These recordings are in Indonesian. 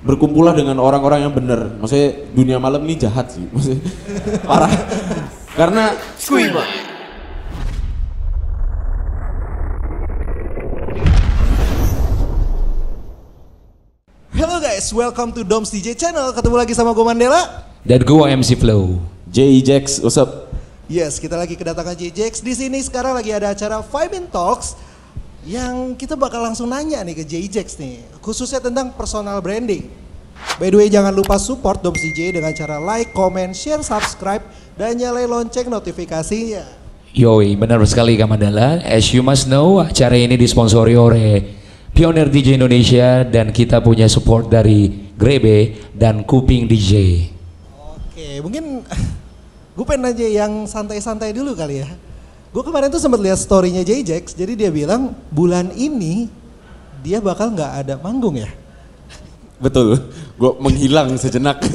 berkumpullah dengan orang-orang yang benar. Maksudnya dunia malam ini jahat sih, maksudnya parah. Karena Hello guys, welcome to Doms DJ Channel. Ketemu lagi sama gue Mandela dan gue MC Flow. J-Jax, what's up? Yes, kita lagi kedatangan J-Jax. Di sini sekarang lagi ada acara Vibe in Talks yang kita bakal langsung nanya nih ke J-Jax nih, khususnya tentang personal branding. By the way, jangan lupa support Doms DJ dengan cara like, comment, share, subscribe, dan nyalain lonceng notifikasinya. Yoi, benar sekali Kak Mandala. As you must know, acara ini disponsori oleh Pioneer DJ Indonesia dan kita punya support dari Grebe dan Kuping DJ. Oke, mungkin gue pengen nanya yang santai-santai dulu kali ya. Gue kemarin tuh sempat lihat story-nya J-Jax, jadi dia bilang bulan ini dia bakal nggak ada manggung ya. Betul, gue menghilang sejenak.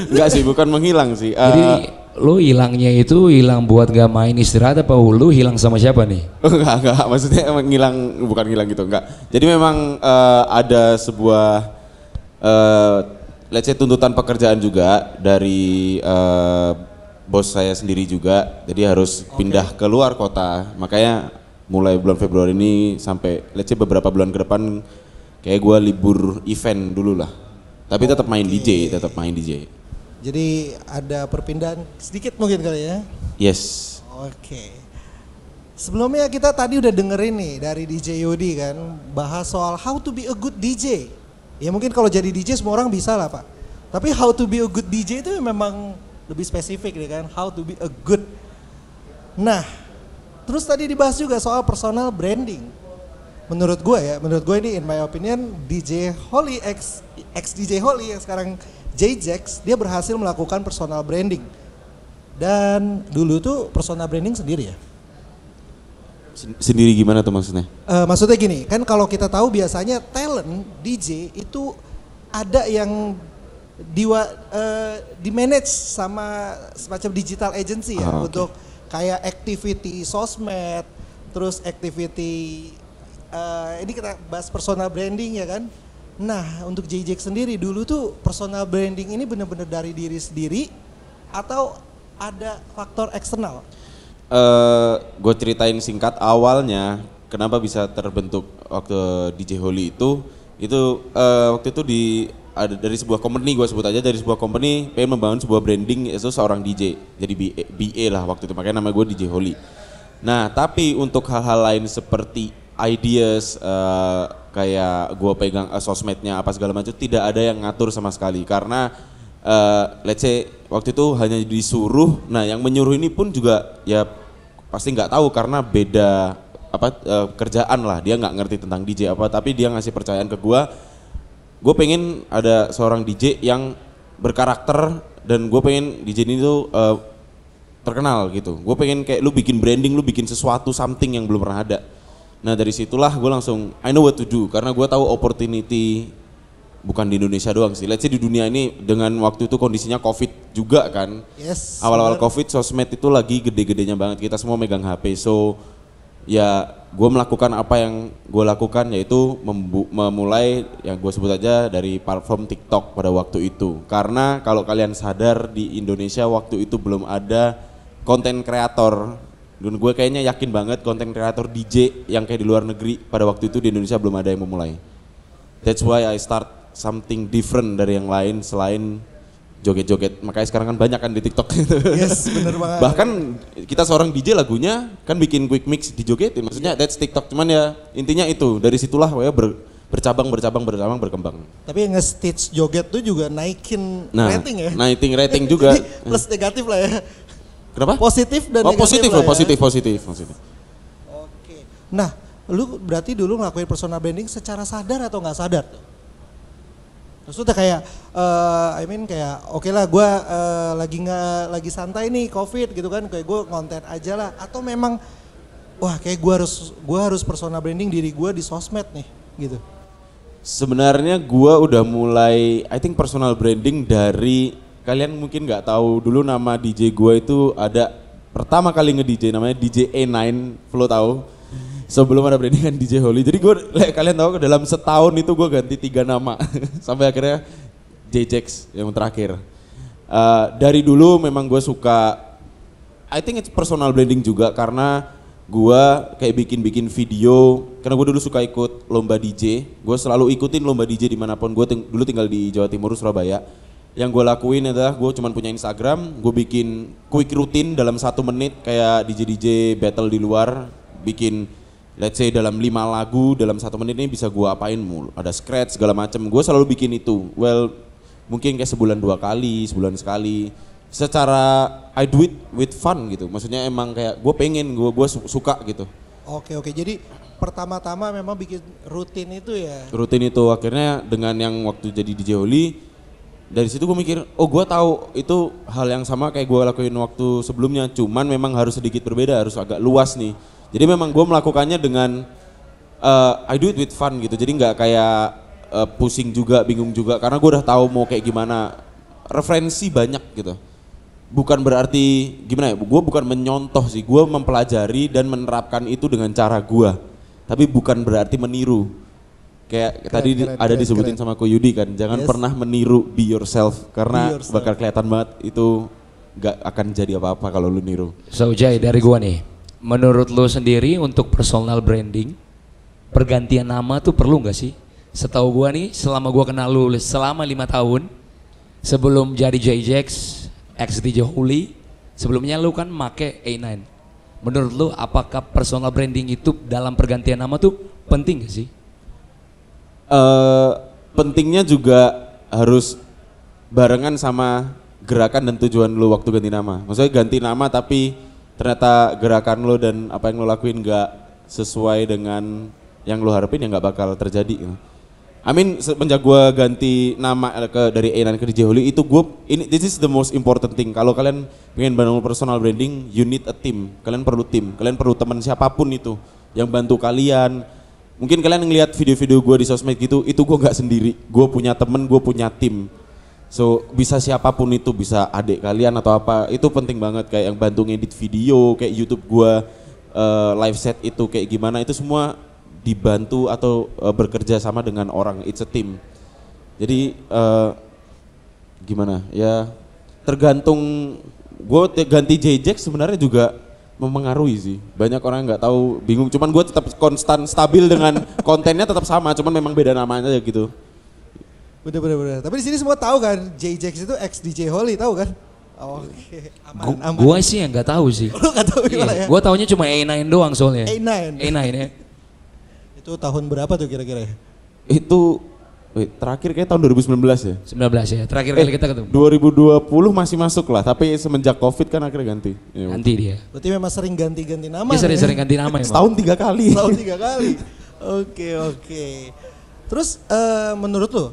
Enggak sih, bukan menghilang sih. Jadi lu hilangnya itu hilang buat gak main istirahat apa lu hilang sama siapa nih? Enggak, maksudnya emang ngilang, bukan ngilang gitu, enggak. Jadi memang ada sebuah let's say tuntutan pekerjaan juga dari bos saya sendiri juga, jadi harus pindah ke luar kota. Makanya mulai bulan Februari ini sampai let's say beberapa bulan ke depan kayak gue libur event dulu lah. Tapi tetap main DJ, tetap main DJ. Jadi ada perpindahan sedikit mungkin kali ya? Yes. Oke. Sebelumnya kita tadi udah dengerin nih dari DJ Yodi kan, bahas soal how to be a good DJ. Ya mungkin kalau jadi DJ semua orang bisa lah Pak. Tapi how to be a good DJ itu memang lebih spesifik nih kan, how to be a good. Nah, terus tadi dibahas juga soal personal branding. Menurut gue ini in my opinion DJ Holly ex DJ Holly yang sekarang J-Jax, dia berhasil melakukan personal branding. Dan dulu tuh personal branding sendiri ya. Sendiri gimana tuh maksudnya? Maksudnya gini, kan kalau kita tahu biasanya talent DJ itu ada yang di manage sama semacam digital agency ya, untuk kayak activity sosmed, terus activity ini kita bahas personal branding ya kan. Nah, untuk J-Jax sendiri dulu tuh personal branding ini benar-benar dari diri sendiri atau ada faktor eksternal? Gue ceritain singkat awalnya kenapa bisa terbentuk waktu DJ Holly itu waktu itu ada dari sebuah company, gue sebut aja dari sebuah company pengen membangun sebuah branding itu seorang DJ, jadi BA lah waktu itu, makanya nama gue DJ Holly. Nah, tapi untuk hal-hal lain seperti ideas kayak gue pegang sosmednya apa segala macam tidak ada yang ngatur sama sekali karena let's say waktu itu hanya disuruh. Nah, yang menyuruh ini pun juga ya pasti nggak tahu karena beda kerjaan lah, dia nggak ngerti tentang DJ apa, tapi dia ngasih percayaan ke gue. Gue pengen ada seorang DJ yang berkarakter dan gue pengen DJ ini tuh terkenal gitu. Gue pengen kayak lu bikin branding, lu bikin sesuatu something yang belum pernah ada. Nah, dari situlah gue langsung I know what to do karena gue tahu opportunity bukan di Indonesia doang sih. Let's say di dunia ini dengan waktu itu kondisinya COVID juga kan. Yes. Awal-awal COVID sosmed itu lagi gede-gedenya banget, kita semua megang HP. So ya gue melakukan apa yang gue lakukan, yaitu memulai yang gue sebut aja dari platform TikTok pada waktu itu. Karena kalau kalian sadar di Indonesia waktu itu belum ada konten kreator. Dan gue kayaknya yakin banget konten kreator DJ yang kayak di luar negeri pada waktu itu di Indonesia belum ada yang memulai. That's why I start something different dari yang lain selain joget-joget. Makanya sekarang kan banyak kan di TikTok gitu. Yes, bener banget. Bahkan kita seorang DJ lagunya kan bikin quick mix dijogetin. Maksudnya that's TikTok, cuman ya intinya itu dari situlah ya bercabang berkembang. Tapi yang nge-stitch joget tuh juga naikin rating ya. Naikin rating juga. Plus negatif lah ya. Kenapa? Positif dan negatif positif lah loh, ya. positif. Oke. Nah, lu berarti dulu ngelakuin personal branding secara sadar atau nggak sadar? Maksudnya kayak, kayak oke lah gue lagi santai nih COVID gitu kan, kayak gue konten aja lah. Atau memang, wah kayak gue harus personal branding diri gue di sosmed nih gitu. Sebenarnya gue udah mulai, I think personal branding dari kalian mungkin nggak tahu dulu nama DJ gue itu ada pertama kali nge-DJ namanya DJ A9, Flo tahu? sebelum ada brandingan DJ Holy. Jadi gue, kalian tahu dalam setahun itu gue ganti 3 nama sampai akhirnya JJX yang terakhir. Dari dulu memang gue suka, I think it's personal branding juga karena gue kayak bikin video, karena gue dulu suka ikut lomba DJ. Gue selalu ikutin lomba DJ dimanapun. Gue dulu tinggal di Jawa Timur, Surabaya. Yang gue lakuin adalah gue cuman punya Instagram, gue bikin quick routine dalam 1 menit kayak DJ battle di luar, bikin let's say dalam 5 lagu dalam 1 menit ini bisa gue apain mulu, ada scratch segala macem. Gue selalu bikin itu, well mungkin kayak sebulan 2 kali, sebulan sekali. Secara I do it with fun gitu, maksudnya emang kayak gue pengen, gue suka gitu. Oke, jadi pertama-tama memang bikin rutin itu ya? Rutin itu, akhirnya dengan yang waktu jadi DJ Holy, dari situ gue mikir, oh gue tahu itu hal yang sama kayak gue lakuin waktu sebelumnya, cuman memang harus sedikit berbeda, harus agak luas nih. Jadi memang gue melakukannya dengan I do it with fun gitu, jadi nggak kayak pusing juga, bingung juga, karena gue udah tahu mau kayak gimana, referensi banyak gitu. Bukan berarti gimana ya, gue bukan menyontoh sih, gue mempelajari dan menerapkan itu dengan cara gue, tapi bukan berarti meniru. Kayak tadi ada disebutin sama Ko Yudi kan, jangan pernah meniru, be yourself, karena bakal kelihatan banget itu nggak akan jadi apa-apa kalau lu niru. So Jay, dari gua nih, menurut lu sendiri untuk personal branding, pergantian nama tuh perlu nggak sih? Setahu gua nih, selama gua kenal lu selama 5 tahun, sebelum jadi JJX, ex DJ Holy, sebelumnya lu kan make A9. Menurut lu apakah personal branding itu dalam pergantian nama tuh penting gak sih? Pentingnya juga harus barengan sama gerakan dan tujuan lu waktu ganti nama. Maksudnya ganti nama tapi ternyata gerakan lu dan apa yang lu lakuin gak sesuai dengan yang lu harapin, ya gak bakal terjadi. Semenjak gue ganti nama dari A9 ke DJ Holy itu this is the most important thing. Kalau kalian pengen bangun personal branding, you need a team. Kalian perlu tim, kalian perlu teman siapapun itu yang bantu kalian. Mungkin kalian ngelihat video-video gue di sosmed gitu, itu gue gak sendiri. Gue punya temen, gue punya tim. So bisa siapapun itu, bisa adik kalian atau apa, itu penting banget. Kayak yang bantu ngedit video, kayak YouTube gue live set itu kayak gimana, itu semua dibantu atau bekerja sama dengan orang, it's a team. Jadi gimana ya, tergantung. Gue ganti JJX sebenarnya juga mempengaruhi sih, banyak orang nggak tahu, bingung. Cuman gue tetap konstan stabil dengan kontennya tetap sama, cuman memang beda namanya aja gitu. Bener. Tapi di sini semua tahu kan, JJX itu ex DJ Holy, tahu kan? Oke, aman. Gua sih yang nggak tahu sih. Lu nggak tahu gimana ya? Gua taunya cuma A9 doang soalnya. A9 ya. Itu tahun berapa tuh kira-kira? Itu terakhir kayak tahun 2019 ya? 19 ya, terakhir kali kita ketemu. 2020 masih masuk lah, tapi semenjak Covid kan akhirnya ganti. Ganti dia. Berarti memang sering ganti-ganti nama. Dia sering ganti nama ya. Setahun 3 kali. Setahun 3 kali. Oke. Terus menurut lu,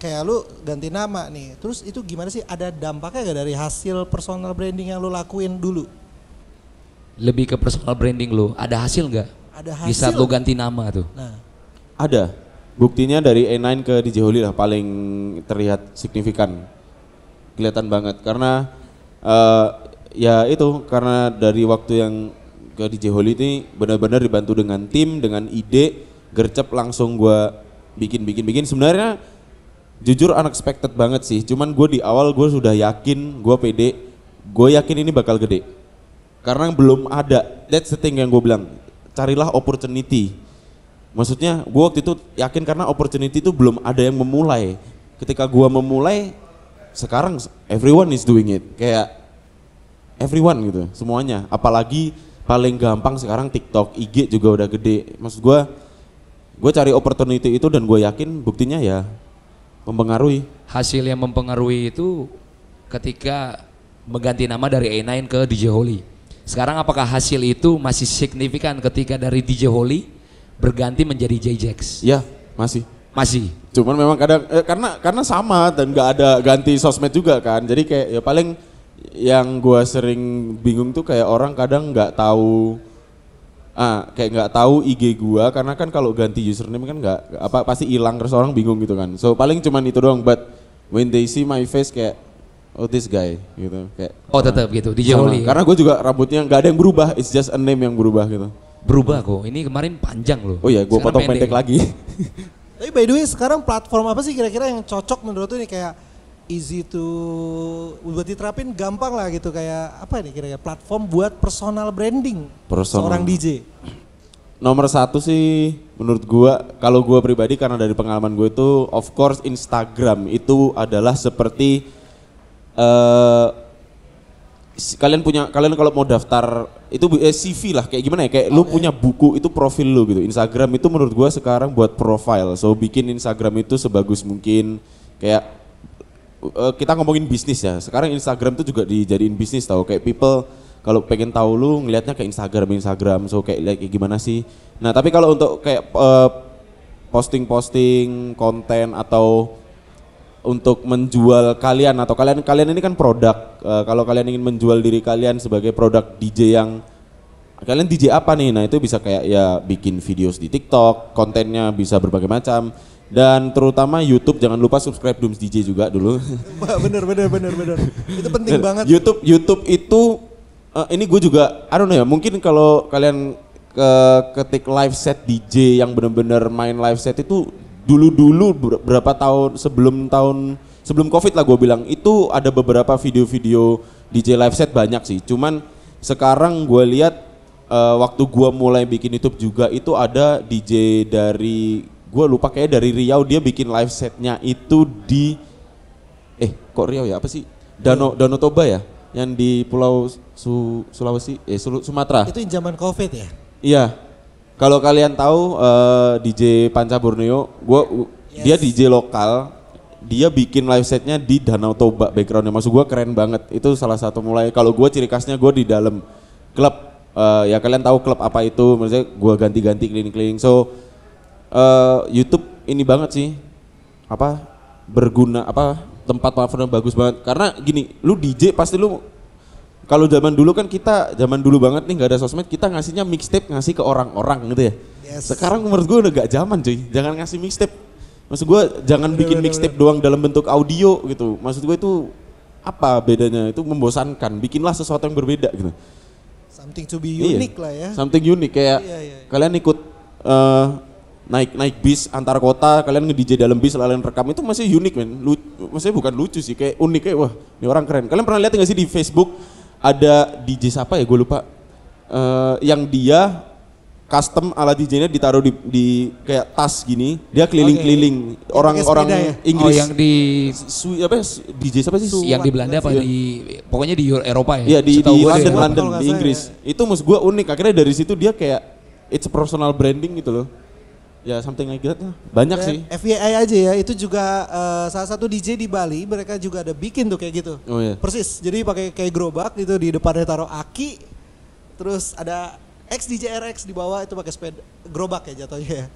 kayak lu ganti nama nih, terus itu gimana sih, ada dampaknya gak dari hasil personal branding yang lu lakuin dulu? Lebih ke personal branding lu, ada hasil nggak? Ada hasil. Di saat lu ganti nama tuh. Nah. Ada. Buktinya dari A9 ke DJ Holy lah paling terlihat signifikan. Kelihatan banget karena ya itu, karena dari waktu yang ke DJ Holy ini benar-benar dibantu dengan tim, dengan ide, gercep langsung gue bikin. Sebenarnya jujur unexpected banget sih, cuman gue di awal gue sudah yakin, gue pede, gue yakin ini bakal gede. Karena belum ada, that's the thing yang gue bilang, carilah opportunity. Maksudnya gue waktu itu yakin karena opportunity itu belum ada yang memulai. Ketika gue memulai, sekarang everyone is doing it, kayak everyone gitu, semuanya. Apalagi paling gampang sekarang TikTok, IG juga udah gede. Maksud gue cari opportunity itu dan gue yakin buktinya ya mempengaruhi. Hasil yang mempengaruhi itu ketika mengganti nama dari A9 ke DJ Holy. Sekarang apakah hasil itu masih signifikan ketika dari DJ Holy berganti menjadi JJX? Ya, masih. Cuman memang kadang karena sama dan nggak ada ganti sosmed juga kan. Jadi kayak ya paling yang gua sering bingung tuh kayak orang kadang nggak tahu nggak tahu IG gua, karena kan kalau ganti username kan nggak pasti hilang, terus orang bingung gitu kan. So paling cuman itu doang, but when they see my face kayak oh this guy gitu kayak. Oh tetap gitu DJ Holy. Karena gue juga rambutnya nggak ada yang berubah, it's just a name yang berubah gitu. berubah kok. Ini kemarin panjang loh. Oh ya, gue Sekarang potong pendek lagi. Tapi by the way sekarang platform apa sih kira-kira yang cocok menurut tuh nih kayak easy to buat diterapin gampang lah gitu kayak apa nih kira-kira platform buat personal branding seorang DJ? Nomor satu sih menurut gua, kalau gua pribadi karena dari pengalaman gue itu of course Instagram itu adalah seperti kalian kalau mau daftar itu CV lah kayak gimana ya, kayak lu punya buku itu profil lu gitu. Instagram itu menurut gua sekarang buat profile, so bikin Instagram itu sebagus mungkin. Kayak kita ngomongin bisnis ya, sekarang Instagram itu juga dijadiin bisnis tau, kayak people kalau pengen tahu lu ngelihatnya ke Instagram, so kayak gimana sih. Nah tapi kalau untuk kayak posting konten atau untuk menjual kalian atau kalian ini kan produk, kalau kalian ingin menjual diri kalian sebagai produk DJ yang kalian DJ apa nih, nah itu bisa kayak ya bikin videos di TikTok, kontennya bisa berbagai macam. Dan terutama YouTube, jangan lupa subscribe Dooms DJ juga dulu. Bener. Itu penting banget. YouTube itu ini gue juga, I don't know ya, mungkin kalau kalian ketik live set DJ yang bener-bener main live set itu dulu berapa tahun sebelum COVID lah gue bilang, itu ada beberapa video-video DJ live set banyak sih. Cuman sekarang gue lihat waktu gue mulai bikin YouTube juga itu ada DJ dari gue lupa kayak dari Riau, dia bikin live setnya itu di kok Riau ya, apa sih, Danau Toba ya, yang di Pulau Sulawesi Sumatera. Itu zaman COVID ya? Iya, kalau kalian tahu DJ Panca Borneo, dia DJ lokal, dia bikin live setnya di Danau Toba backgroundnya, maksud gue keren banget. Itu salah satu mulai, kalau gue ciri khasnya gue di dalam klub, ya kalian tahu klub apa itu, maksudnya gue ganti-ganti keliling-keliling. So YouTube ini banget sih, berguna, tempat platformnya bagus banget. Karena gini, lu DJ pasti lu, kalau zaman dulu kan kita, zaman dulu banget nih nggak ada sosmed, kita ngasihnya mixtape, ngasih ke orang-orang gitu ya. Yes. Sekarang menurut gue udah gak zaman cuy, jangan ngasih mixtape. Maksud gue jangan bikin mixtape doang dalam bentuk audio gitu. Maksud gue itu apa bedanya, itu membosankan, bikinlah sesuatu yang berbeda gitu. Something to be unique lah ya. Something unik kayak kalian ikut naik bis antar kota, kalian nge-DJ dalam bis, kalian rekam, itu masih unik men. Maksudnya bukan lucu sih, kayak unik, kayak wah ini orang keren. Kalian pernah lihat nggak sih di Facebook ada DJ siapa ya, gue lupa, yang dia custom alat DJ-nya ditaruh di kayak tas gini, dia keliling-keliling orang-orang Inggris. Oh yang di DJ siapa sih? Yang di Belanda apa pokoknya di Eropa ya? Iya di London di Inggris. Itu maksud gue unik, akhirnya dari situ dia kayak it's a personal branding gitu loh. Ya something like that lah. Banyak sih. FYI aja ya, itu juga salah satu DJ di Bali, mereka juga ada bikin tuh kayak gitu. Oh iya. Persis, jadi pakai kayak gerobak gitu, di depannya taruh aki, terus ada DJ RX di bawah, itu pakai sepeda gerobak ya jatuhnya ya.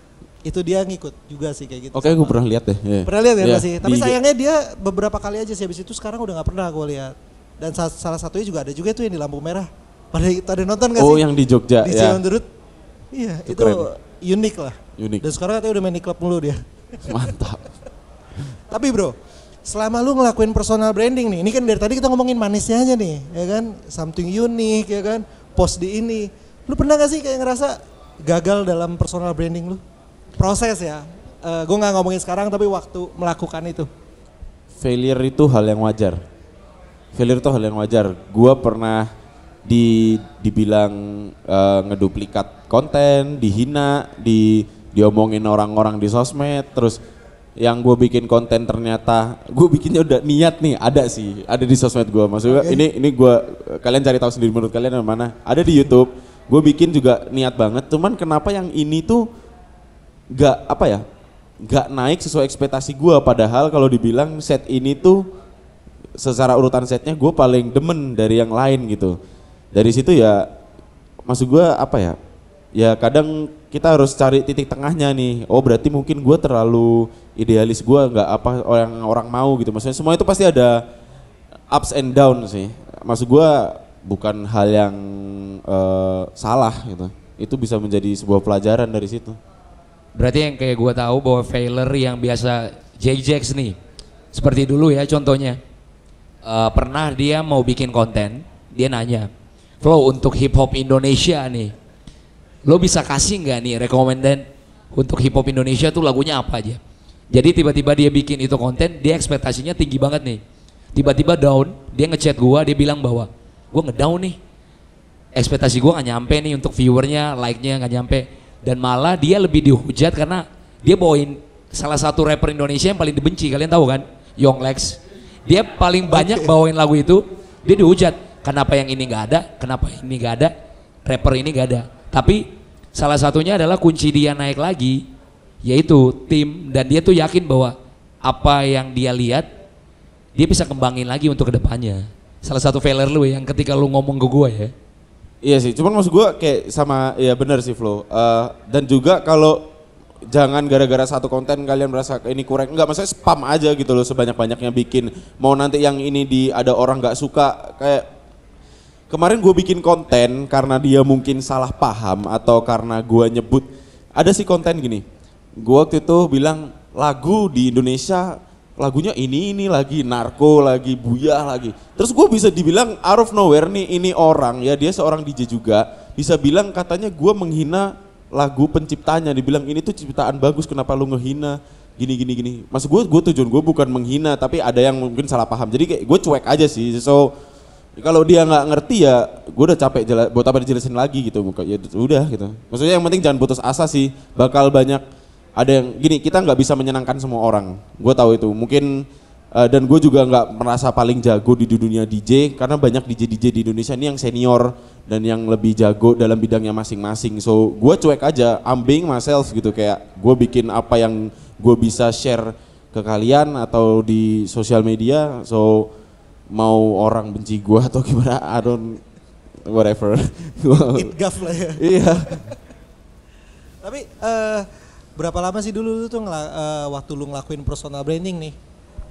Itu dia ngikut juga sih kayak gitu. Oke, gue pernah lihat deh. Yeah. Pernah lihat ya sih. Tapi sayangnya dia beberapa kali aja sih, habis itu sekarang udah nggak pernah gue lihat. Dan salah satunya juga ada juga tuh yang di lampu merah. Pada nonton nggak sih? Oh yang di Jogja DJ on the Road. Iya, itu unik lah. Unik. Dan sekarang katanya udah main di klub mulu dia. Mantap. Tapi bro, selama lu ngelakuin personal branding nih, ini kan dari tadi kita ngomongin manisnya aja nih, ya kan? Something unik, ya kan? Post di ini. Lu pernah gak sih kayak ngerasa gagal dalam personal branding lu? Proses ya, gue gak ngomongin sekarang tapi waktu melakukan itu. Failure itu hal yang wajar. Gua pernah dibilang ngeduplikat konten, dihina, diomongin orang-orang di sosmed, terus yang gue bikin konten ternyata gue bikinnya udah niat nih, ada di sosmed gue, maksudnya ini gue, kalian cari tahu sendiri menurut kalian yang mana, ada di YouTube, gue bikin juga niat banget, cuman kenapa yang ini tuh gak naik sesuai ekspektasi gue, padahal kalau dibilang set ini tuh secara urutan setnya gue paling demen dari yang lain gitu. Dari situ ya, maksud gue ya kadang kita harus cari titik tengahnya nih. Oh berarti mungkin gue terlalu idealis, gue nggak apa orang mau gitu. Maksudnya semua itu pasti ada ups and down sih. Maksud gue bukan hal yang salah gitu. Itu bisa menjadi sebuah pelajaran dari situ. Berarti yang kayak gue tahu bahwa failure yang biasa Jax nih, seperti dulu ya contohnya, pernah dia mau bikin konten, dia nanya, Flow untuk hip hop Indonesia nih, lo bisa kasih nggak nih recommended untuk hip hop Indonesia tuh lagunya apa aja. Jadi tiba-tiba dia bikin itu konten, dia ekspektasinya tinggi banget nih. Tiba-tiba down, dia ngechat gua, dia bilang bahwa gua ngedown nih. Ekspektasi gua nggak nyampe nih untuk viewernya, like-nya nggak nyampe. Dan malah dia lebih dihujat karena dia bawain salah satu rapper Indonesia yang paling dibenci, kalian tahu kan? Young Lex. Dia paling banyak bawain lagu itu, dia dihujat. Kenapa yang ini nggak ada? Kenapa ini nggak ada? Rapper ini nggak ada. Tapi salah satunya adalah kunci dia naik lagi, yaitu tim, dan dia tuh yakin bahwa apa yang dia lihat, dia bisa kembangin lagi untuk kedepannya. Salah satu failure lu yang ketika lu ngomong ke gue ya. Iya sih, cuman maksud gue kayak sama, ya benar sih Flo. Dan juga kalau jangan gara-gara satu konten kalian merasa ini kurang, enggak, maksudnya spam aja gitu loh sebanyak-banyaknya bikin. Mau nanti yang ini ada orang nggak suka, kayak kemarin gue bikin konten karena dia mungkin salah paham atau karena gue nyebut, ada sih konten gini, gue waktu itu bilang lagu di Indonesia lagunya ini lagi narko lagi buyah lagi, terus gue bisa dibilang out of nowhere nih, ini orang ya dia seorang DJ juga bisa bilang katanya gue menghina lagu penciptanya, dibilang ini tuh ciptaan bagus kenapa lu ngehina gini. Maksud gue tujuan gue bukan menghina, tapi ada yang mungkin salah paham, jadi kayak gue cuek aja sih. So kalau dia nggak ngerti ya gue udah capek buat apa dijelasin lagi gitu, ya udah gitu. Maksudnya yang penting jangan putus asa sih, bakal banyak ada yang gini, kita nggak bisa menyenangkan semua orang, gue tahu itu mungkin. Dan gue juga nggak merasa paling jago di dunia DJ karena banyak DJ di Indonesia ini yang senior dan yang lebih jago dalam bidangnya masing-masing. So gue cuek aja, I'm being myself gitu, kayak gue bikin apa yang gue bisa share ke kalian atau di sosial media. So mau orang benci gue atau gimana, I don't whatever. It gaf lah ya. Iya. Tapi berapa lama sih dulu lu tuh waktu lu ngelakuin personal branding nih?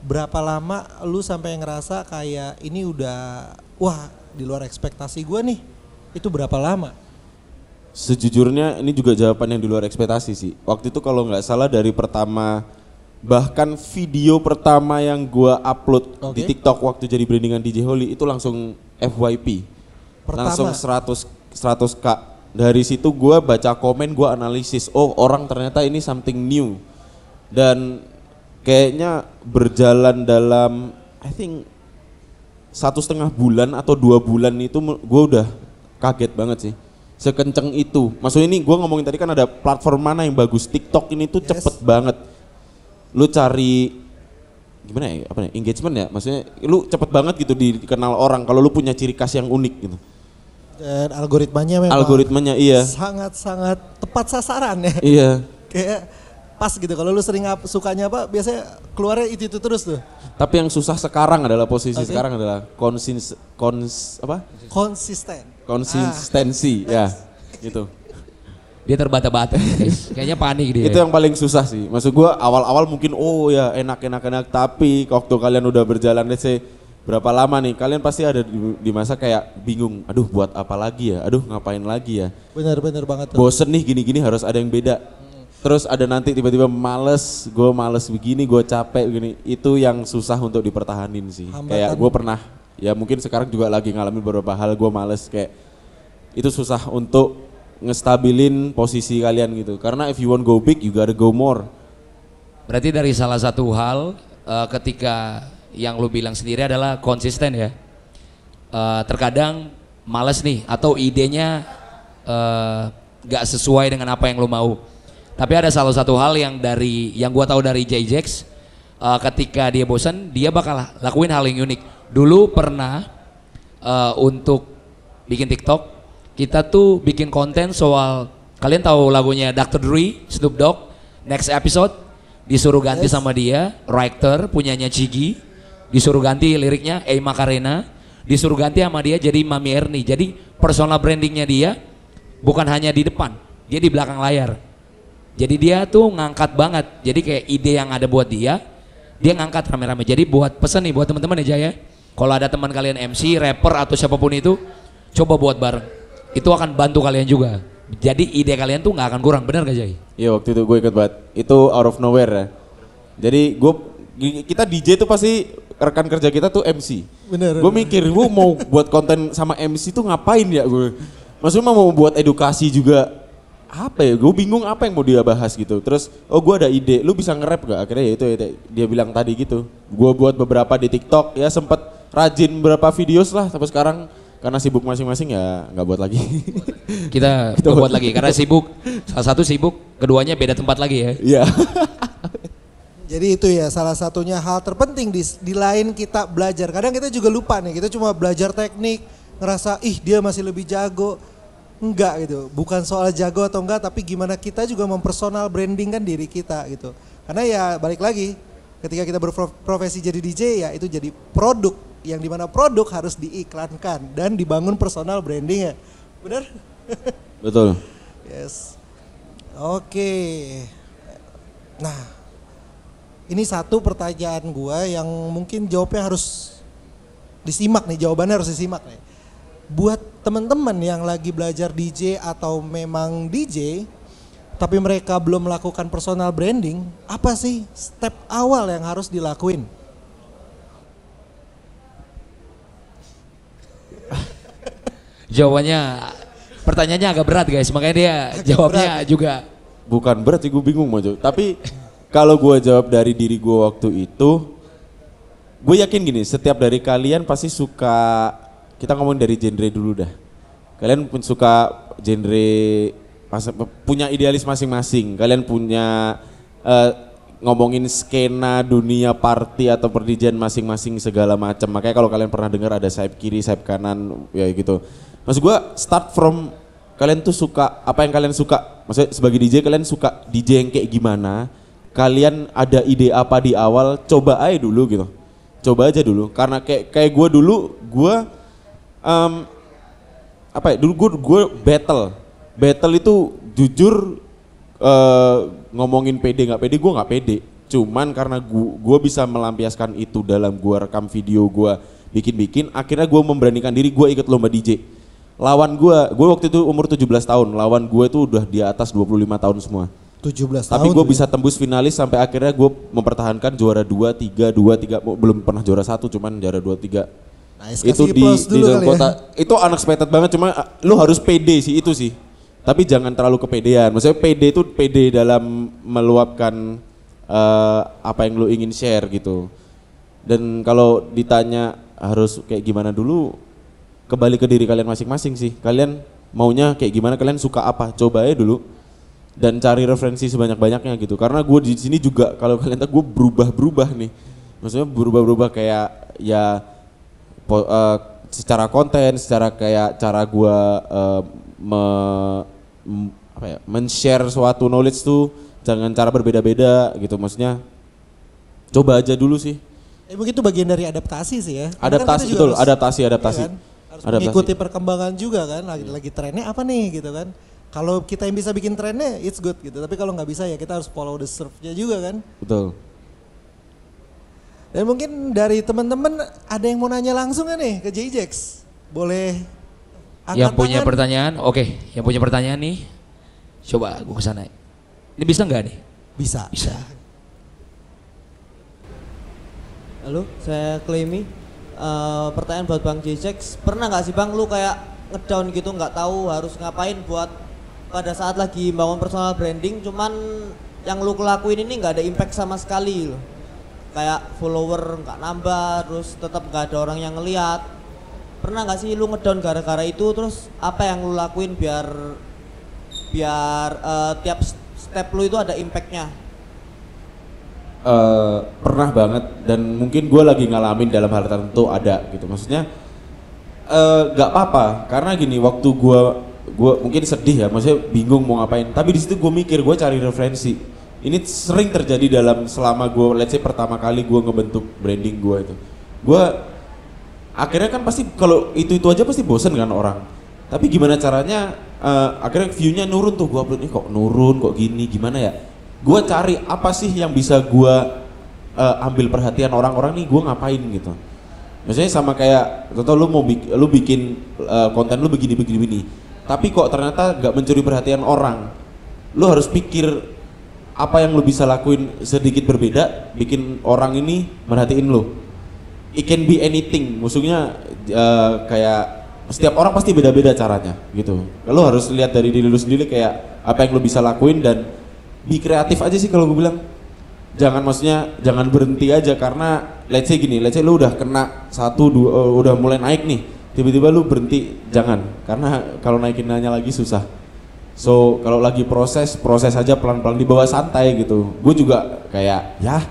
Berapa lama lu sampai ngerasa kayak ini udah wah di luar ekspektasi gue nih? Itu berapa lama? Sejujurnya ini juga jawaban yang di luar ekspektasi sih. Waktu itu kalau nggak salah dari pertama, bahkan video pertama yang gua upload di TikTok waktu jadi brandingan DJ Holy itu langsung FYP. Pertama. Langsung 100k. Dari situ gua baca komen, gua analisis, oh orang ternyata ini something new. Dan kayaknya berjalan dalam I think 1,5 bulan atau 2 bulan itu gue udah kaget banget sih, sekenceng itu. Maksudnya ini gue ngomongin tadi kan ada platform mana yang bagus, TikTok ini tuh cepet banget. Lu cari gimana ya, apa ya, engagement ya, maksudnya lu cepet banget gitu dikenal orang kalau lu punya ciri khas yang unik gitu. Dan algoritmanya memang iya sangat-sangat tepat sasaran ya. Iya. Kayak pas gitu, kalau lu sering sukanya apa biasanya keluarnya itu terus tuh. Tapi yang susah sekarang adalah posisi sekarang adalah konsistensi ya gitu. Dia terbata-bata guys. Kayaknya panik dia. Itu yang paling susah sih. Maksud gua awal-awal mungkin oh ya enak, tapi waktu kalian udah berjalan let's say berapa lama nih, kalian pasti ada di masa kayak bingung, aduh buat apa lagi ya, aduh ngapain lagi ya. Bener banget tuh. Bosen nih gini-gini, harus ada yang beda. Terus ada nanti tiba-tiba males begini, gue capek begini. Itu yang susah untuk dipertahanin sih. Hambatan. Kayak gue pernah, ya mungkin sekarang juga lagi ngalamin beberapa hal, gue males kayak itu susah untuk ngestabilin posisi kalian gitu. Karena if you want go big, you gotta go more. Berarti dari salah satu hal ketika yang lu bilang sendiri adalah konsisten ya. Terkadang males nih atau idenya gak sesuai dengan apa yang lu mau. Tapi ada salah satu hal yang gua tahu dari JJax, ketika dia bosan dia bakal lakuin hal yang unik. Dulu pernah untuk bikin TikTok, kita tuh bikin konten soal, kalian tahu lagunya Dr. Dre, Snoop Dogg, Next Episode, disuruh ganti sama dia, writer punyanya Chigi, disuruh ganti liriknya Macarena, disuruh ganti sama dia jadi Mami Erni. Jadi personal brandingnya dia bukan hanya di depan, dia di belakang layar. Jadi dia tuh ngangkat banget, jadi kayak ide yang ada buat dia ngangkat rame-rame. Jadi buat pesan nih buat teman-teman ya Jaya, kalau ada teman kalian MC, rapper atau siapapun itu, coba buat bareng, itu akan bantu kalian juga. Jadi ide kalian tuh nggak akan kurang, benar gak Jay? Iya waktu itu gue ikut banget, itu out of nowhere ya. Jadi kita DJ tuh pasti rekan kerja kita tuh MC. Bener. Gue mikir gue mau buat konten sama MC tuh ngapain ya gue. Maksudnya mau buat edukasi juga. apa ya, gue bingung apa yang mau dia bahas gitu. Terus gue ada ide, lu bisa nge-rap gak? Akhirnya ya itu dia bilang tadi gitu. Gue buat beberapa di TikTok, ya sempet rajin beberapa videos lah, tapi sekarang karena sibuk masing-masing ya nggak buat lagi. Kita nggak buat lagi karena sibuk. Salah satu sibuk, keduanya beda tempat lagi ya. Iya. Jadi itu ya salah satunya hal terpenting di lain kita belajar. Kadang kita juga lupa nih, kita cuma belajar teknik, ngerasa ih dia masih lebih jago. Enggak gitu, bukan soal jago atau enggak, tapi gimana kita juga mempersonal brandingkan diri kita gitu. Karena ya balik lagi, ketika kita berprofesi jadi DJ ya itu jadi produk, yang dimana produk harus diiklankan dan dibangun personal brandingnya. Benar? Betul. Yes. Oke. Nah, ini satu pertanyaan gua yang mungkin jawabnya harus disimak nih, jawabannya harus disimak nih. Buat teman-teman yang lagi belajar DJ atau memang DJ tapi mereka belum melakukan personal branding, apa sih step awal yang harus dilakuin? Jawabannya, pertanyaannya agak berat guys, makanya dia jawabnya berat. juga. Bukan berat sih, gue bingung mau jawab. Tapi kalau gue jawab dari diri gue waktu itu, gue yakin gini, setiap dari kalian pasti suka, kita ngomong dari genre dulu dah. Kalian pun suka genre, punya idealis masing-masing. Kalian punya ngomongin skena dunia party atau perdijan masing-masing segala macam. Makanya kalau kalian pernah dengar ada sayap kiri, sayap kanan, ya gitu. Maksud gue start from kalian tuh suka apa yang kalian suka. Maksudnya sebagai DJ kalian suka DJ yang kayak gimana. Kalian ada ide apa di awal, coba aja dulu gitu. Coba aja dulu. Karena kayak gue dulu, gue dulu gue battle itu jujur ngomongin pede nggak pede, gue nggak pede. Cuman karena gue bisa melampiaskan itu dalam gue rekam video, gue bikin akhirnya gue memberanikan diri, gue ikut lomba DJ. Lawan gue waktu itu umur 17 tahun, lawan gue itu udah di atas 25 tahun semua. 17 tahun. Tapi gue bisa tembus finalis sampai akhirnya gue mempertahankan juara 2, 3, belum pernah juara 1, cuman juara 2, 3. Nice, Itu di dalam kota, itu unexpected banget, cuma lu harus pede sih itu sih. Tapi jangan terlalu kepedean, maksudnya pede itu pede dalam meluapkan apa yang lu ingin share gitu. Dan kalau ditanya harus kayak gimana dulu, kembali ke diri kalian masing-masing sih. Kalian maunya kayak gimana, kalian suka apa, coba aja dulu. Dan cari referensi sebanyak-banyaknya gitu. Karena gue di sini juga kalau kalian tahu gue berubah-berubah nih. Maksudnya berubah-berubah kayak ya secara konten, secara kayak cara gue men-share suatu knowledge tuh jangan cara berbeda-beda gitu. Maksudnya coba aja dulu sih. Begitu bagian dari adaptasi sih ya. Adaptasi betul, adaptasi. Iya kan? Harus mengikuti perkembangan juga kan, lagi trennya apa nih gitu kan. Kalau kita yang bisa bikin trennya, it's good gitu. Tapi kalau nggak bisa ya kita harus follow the surf-nya juga kan. Betul. Dan mungkin dari teman-teman ada yang mau nanya langsung kan nih ke JJax? Boleh angkat Yang punya tangan? pertanyaan, oke. Yang punya pertanyaan nih, coba gue kesana. Ini bisa nggak nih? Bisa. Bisa. Halo, saya Claymi. Pertanyaan buat Bang JJax, pernah nggak sih Bang lu kayak ngedown gitu, nggak tahu harus ngapain buat pada saat lagi bangun personal branding, cuman yang lu lakuin ini nggak ada impact sama sekali loh. Kayak follower nggak nambah, terus tetap nggak ada orang yang ngeliat. Pernah nggak sih lu ngedown gara-gara itu? Terus apa yang lu lakuin biar tiap step lu itu ada impactnya? Pernah banget, dan mungkin gue lagi ngalamin dalam hal tertentu ada gitu. Maksudnya nggak apa-apa, karena gini, waktu gue mungkin sedih ya, maksudnya bingung mau ngapain. Tapi di situ gue mikir, gue cari referensi. Ini sering terjadi dalam selama gue, let's say pertama kali gue ngebentuk branding gue itu. Gue akhirnya kan pasti kalau itu aja pasti bosen kan orang. Tapi gimana caranya akhirnya view-nya nurun tuh, gue upload ini kok nurun, kok gini, gimana ya? Gue cari apa sih yang bisa gue ambil perhatian orang-orang nih, gue ngapain gitu. Maksudnya sama kayak contoh lu bikin konten lu begini. Tapi kok ternyata gak mencuri perhatian orang. Lu harus pikir apa yang lu bisa lakuin sedikit berbeda, bikin orang ini merhatiin lu. It can be anything, maksudnya kayak setiap orang pasti beda-beda caranya gitu. Lo harus lihat dari diri lu sendiri kayak apa yang lo bisa lakuin dan be kreatif aja sih kalau gue bilang. Jangan berhenti aja karena let's say lu udah kena 1, 2, udah mulai naik nih, tiba-tiba lu berhenti, jangan, karena kalau naikinnya lagi susah. So kalau lagi proses aja pelan-pelan, dibawa santai gitu. Gue juga kayak ya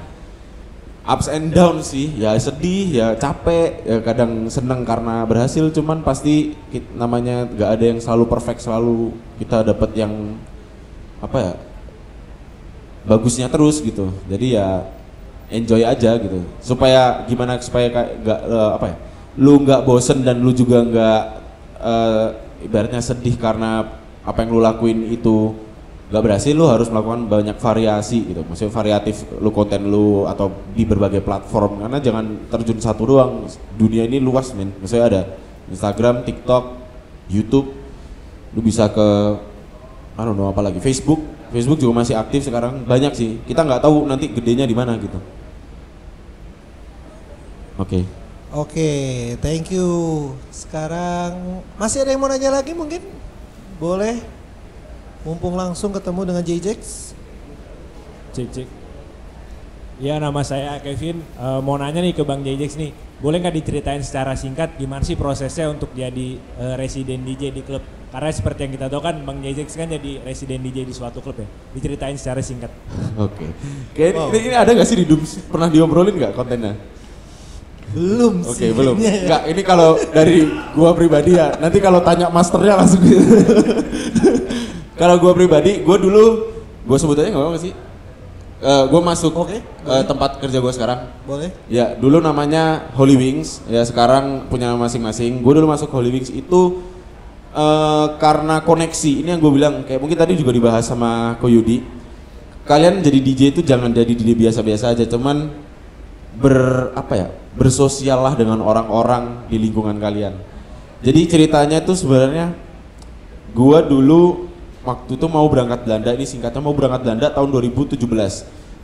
ups and down sih, ya sedih, ya capek, ya kadang seneng karena berhasil, cuman pasti namanya gak ada yang selalu perfect, selalu kita dapat yang apa ya, bagusnya terus gitu. Jadi ya enjoy aja gitu. Supaya gak apa ya, lu nggak bosen dan lu juga nggak ibaratnya sedih karena apa yang lu lakuin itu nggak berhasil. Lu harus melakukan banyak variasi gitu. Maksudnya variatif lu konten lu atau di berbagai platform, karena jangan terjun satu doang. Dunia ini luas men. Maksudnya ada Instagram, TikTok, YouTube. Lu bisa ke I don't know apa lagi, Facebook juga masih aktif sekarang, banyak sih. Kita nggak tahu nanti gedenya di mana gitu. Oke, thank you. Sekarang masih ada yang mau nanya lagi mungkin? Boleh. Mumpung langsung ketemu dengan JJX. Cek. Ya, nama saya Kevin. Mau nanya nih ke Bang JJX nih. Boleh nggak diceritain secara singkat gimana sih prosesnya untuk jadi residen DJ di klub? Karena seperti yang kita tahu kan Bang JJX kan jadi residen DJ di suatu klub ya. Diceritain secara singkat. Oke. Ini ada nggak sih di Dums? Pernah diobrolin nggak kontennya? Belum sih. Oke, belum. Enggak, ini kalau dari gua pribadi ya. Nanti kalau tanya masternya langsung gitu. Kalau gua pribadi, gua sebut aja nggak apa sih? Gue masuk tempat kerja gue sekarang. Boleh. Ya, dulu namanya Holy Wings. Ya, sekarang punya masing-masing. Gue dulu masuk Holy Wings itu karena koneksi. Ini yang gue bilang, kayak mungkin tadi juga dibahas sama Ko Yudi. Kalian jadi DJ itu jangan jadi DJ biasa-biasa aja, cuman bersosial lah dengan orang-orang di lingkungan kalian. Jadi ceritanya itu sebenarnya gue dulu waktu itu mau berangkat Belanda, ini singkatnya mau berangkat Belanda tahun 2017.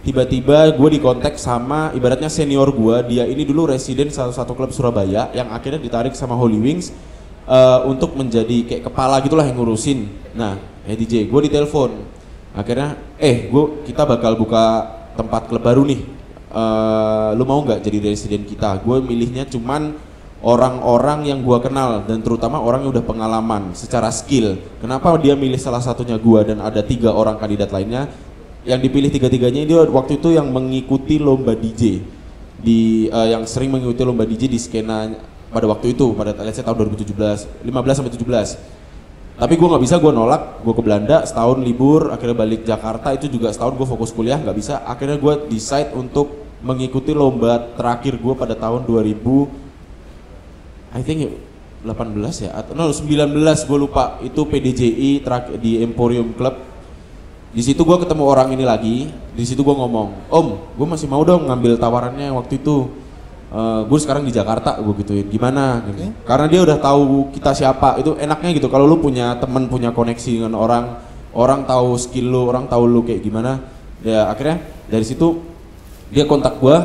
Tiba-tiba gue dikontak sama ibaratnya senior gue, dia ini dulu residen salah satu klub Surabaya yang akhirnya ditarik sama Holy Wings untuk menjadi kayak kepala gitulah yang ngurusin. Nah, DJ, gue ditelepon. Akhirnya, kita bakal buka tempat klub baru nih. Lu mau nggak jadi residen kita? Gue milihnya cuman orang-orang yang gue kenal dan terutama orang yang udah pengalaman secara skill. Kenapa dia milih salah satunya gue dan ada 3 orang kandidat lainnya? Yang dipilih 3-tiganya ini waktu itu yang mengikuti lomba DJ yang sering mengikuti lomba DJ di skena pada waktu itu, pada tahun 2017, 15 sampai 17. Tapi gue nggak bisa, gue nolak, gue ke Belanda setahun libur, akhirnya balik Jakarta, itu juga setahun gue fokus kuliah, nggak bisa. Akhirnya gue decide untuk mengikuti lomba terakhir gue pada tahun 2018 ya, atau 19 gue lupa, itu PDJI di Emporium Club. Di situ gue ketemu orang ini lagi, di situ gue ngomong, Om, gue masih mau dong ngambil tawarannya waktu itu. Gue sekarang di Jakarta, gue gituin, gimana? Gitu. Karena dia udah tahu kita siapa, itu enaknya gitu. Kalau lu punya temen, punya koneksi dengan orang tahu skill lu, orang tahu lu kayak gimana. Ya akhirnya dari situ dia kontak gue,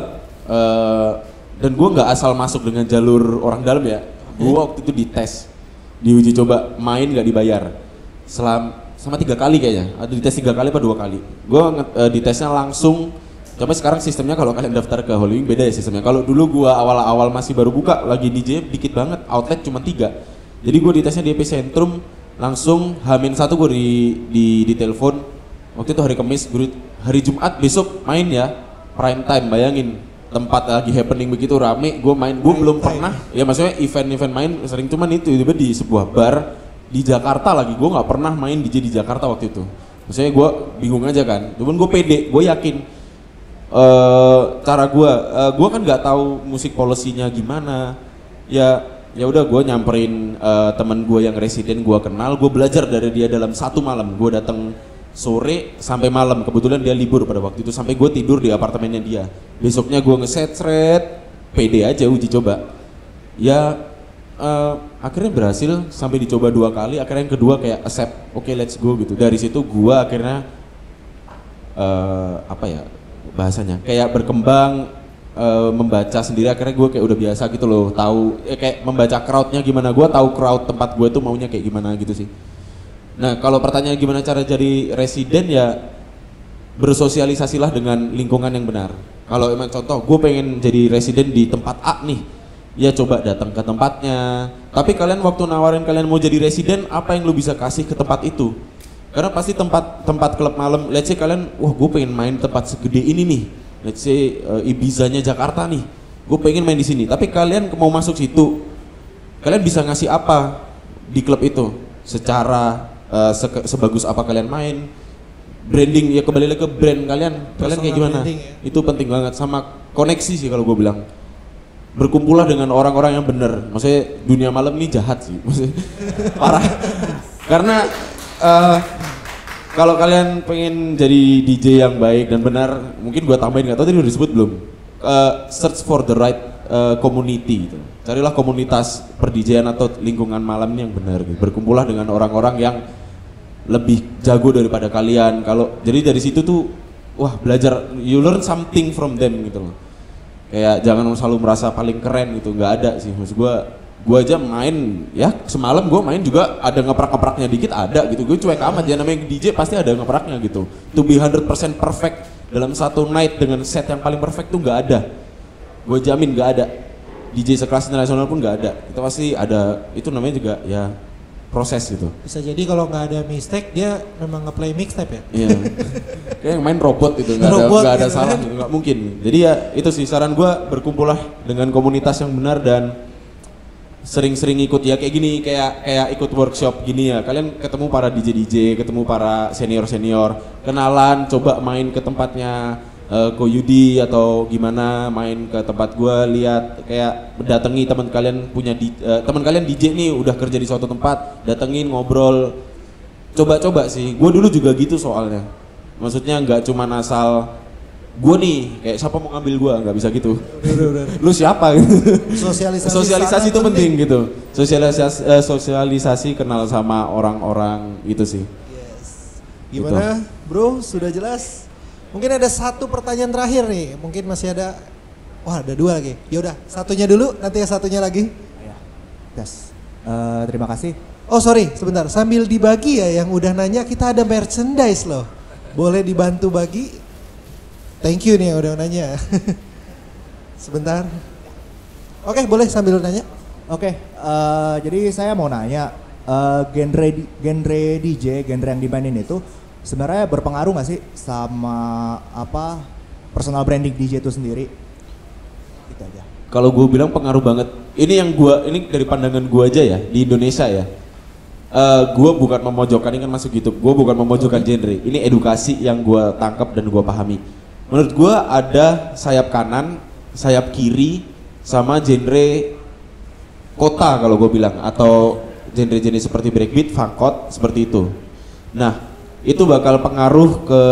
dan gue nggak asal masuk dengan jalur orang dalam ya. Gue waktu itu dites, diuji coba, main nggak dibayar. Sama 3 kali kayaknya, ada dites 3 kali apa 2 kali. Gue ditesnya langsung. Tapi sekarang sistemnya kalau kalian daftar ke Holy Wings beda ya sistemnya. Kalau dulu gua awal-awal masih baru buka, lagi DJ dikit banget, outlet cuma 3. Jadi gua ditesnya di Epicentrum, langsung H-1 gua di telepon. Waktu itu hari Kamis, hari Jumat besok main ya, prime time, bayangin. Tempat lagi happening begitu rame, gua main. Gua belum pernah, ya maksudnya event-event main sering, cuman itu tiba-tiba di sebuah bar di Jakarta lagi. Gua nggak pernah main DJ di Jakarta waktu itu. Maksudnya gua bingung aja kan, cuman gua pede, gua yakin. Cara gue kan nggak tahu musik policy-nya gimana, ya udah gue nyamperin temen gue yang residen gue kenal, gue belajar dari dia dalam 1 malam. Gue datang sore sampai malam, kebetulan dia libur pada waktu itu, sampai gue tidur di apartemennya dia. Besoknya gue ngeset pede aja uji coba, ya akhirnya berhasil sampai dicoba 2 kali. Akhirnya yang kedua kayak accept, oke, let's go gitu. Dari situ gue akhirnya bahasanya kayak berkembang, membaca sendiri, akhirnya gue kayak udah biasa gitu loh, tahu kayak membaca crowdnya gimana, gue tahu crowd tempat gue tuh maunya kayak gimana gitu sih. Nah kalau pertanyaan gimana cara jadi residen, ya bersosialisasilah dengan lingkungan yang benar. Kalau emang contoh gue pengen jadi residen di tempat A nih, ya coba datang ke tempatnya. Tapi kalian waktu nawarin kalian mau jadi residen, apa yang lu bisa kasih ke tempat itu? Karena pasti tempat klub malam, let's say kalian, wah gue pengen main tempat segede ini nih, let's say Ibizanya Jakarta nih, gue pengen main di sini. Tapi kalian mau masuk situ, kalian bisa ngasih apa di klub itu? Secara sebagus apa kalian main? Branding, ya kembali lagi ke brand kalian kayak gimana? Branding, ya. Itu penting banget, sama koneksi sih kalau gue bilang. Berkumpullah dengan orang-orang yang benar. Maksudnya dunia malam ini jahat sih, maksudnya parah. Karena kalau kalian pengen jadi DJ yang baik dan benar, mungkin gua tambahin, nggak tahu tadi udah disebut belum, search for the right community gitu. Carilah komunitas per-DJ-an atau lingkungan malam ini yang benar gitu. Berkumpullah dengan orang-orang yang lebih jago daripada kalian. Kalau jadi dari situ tuh, wah belajar, you learn something from them gitu loh. Kayak jangan selalu merasa paling keren gitu, nggak ada sih. Maksud gua aja main, ya semalam gua main juga ada ngeprak-ngepraknya dikit, ada gitu. Gue cuek amat, ya namanya DJ pasti ada ngepraknya gitu. To be 100% perfect dalam satu night dengan set yang paling perfect tuh nggak ada. Gue jamin nggak ada. DJ sekelas internasional pun nggak ada. Itu pasti ada, itu namanya juga ya proses gitu. Bisa jadi kalau nggak ada mistake dia memang nge-play mixtape ya. Iya. Kayak yang main robot itu, nggak ada gitu salah, kan. nggak mungkin. Jadi ya itu sih saran gue, berkumpullah dengan komunitas yang benar dan sering-sering ikut ya kayak gini, kayak ikut workshop gini ya. Kalian ketemu para DJ, ketemu para senior, kenalan, coba main ke tempatnya Ko Yudi atau gimana, main ke tempat gua, lihat kayak datangi teman kalian punya teman kalian DJ nih udah kerja di suatu tempat, datengin ngobrol. Coba-coba sih. Gua dulu juga gitu soalnya. Maksudnya nggak cuma asal gue nih, kayak siapa mau ngambil gue, nggak bisa gitu. Udah. Lu siapa gitu. Sosialisasi itu penting gitu. Sosialisasi kenal sama orang-orang itu sih. Yes. Gimana bro, sudah jelas? Mungkin ada satu pertanyaan terakhir nih, mungkin masih ada, wah ada dua lagi. Yaudah, satunya dulu, nanti yang satunya lagi. Yes. Terima kasih. Oh sorry, sebentar, sambil dibagi ya yang udah nanya, kita ada merchandise loh. Boleh dibantu bagi? Thank you nih yang udah nanya. Sebentar. Oke, boleh sambil nanya. Oke, jadi saya mau nanya, genre DJ, genre yang dimainin itu sebenarnya berpengaruh nggak sih sama apa personal branding DJ itu sendiri? Itu aja. Kalau gue bilang pengaruh banget. Ini dari pandangan gue aja ya di Indonesia ya. Gue bukan memojokkan, ini kan masuk YouTube. Gue bukan memojokkan genre. Ini edukasi yang gue tangkap dan gue pahami. Menurut gue ada sayap kanan, sayap kiri, sama genre kota kalau gue bilang, atau genre-genre seperti breakbeat, funkot, seperti itu. Nah, itu bakal pengaruh ke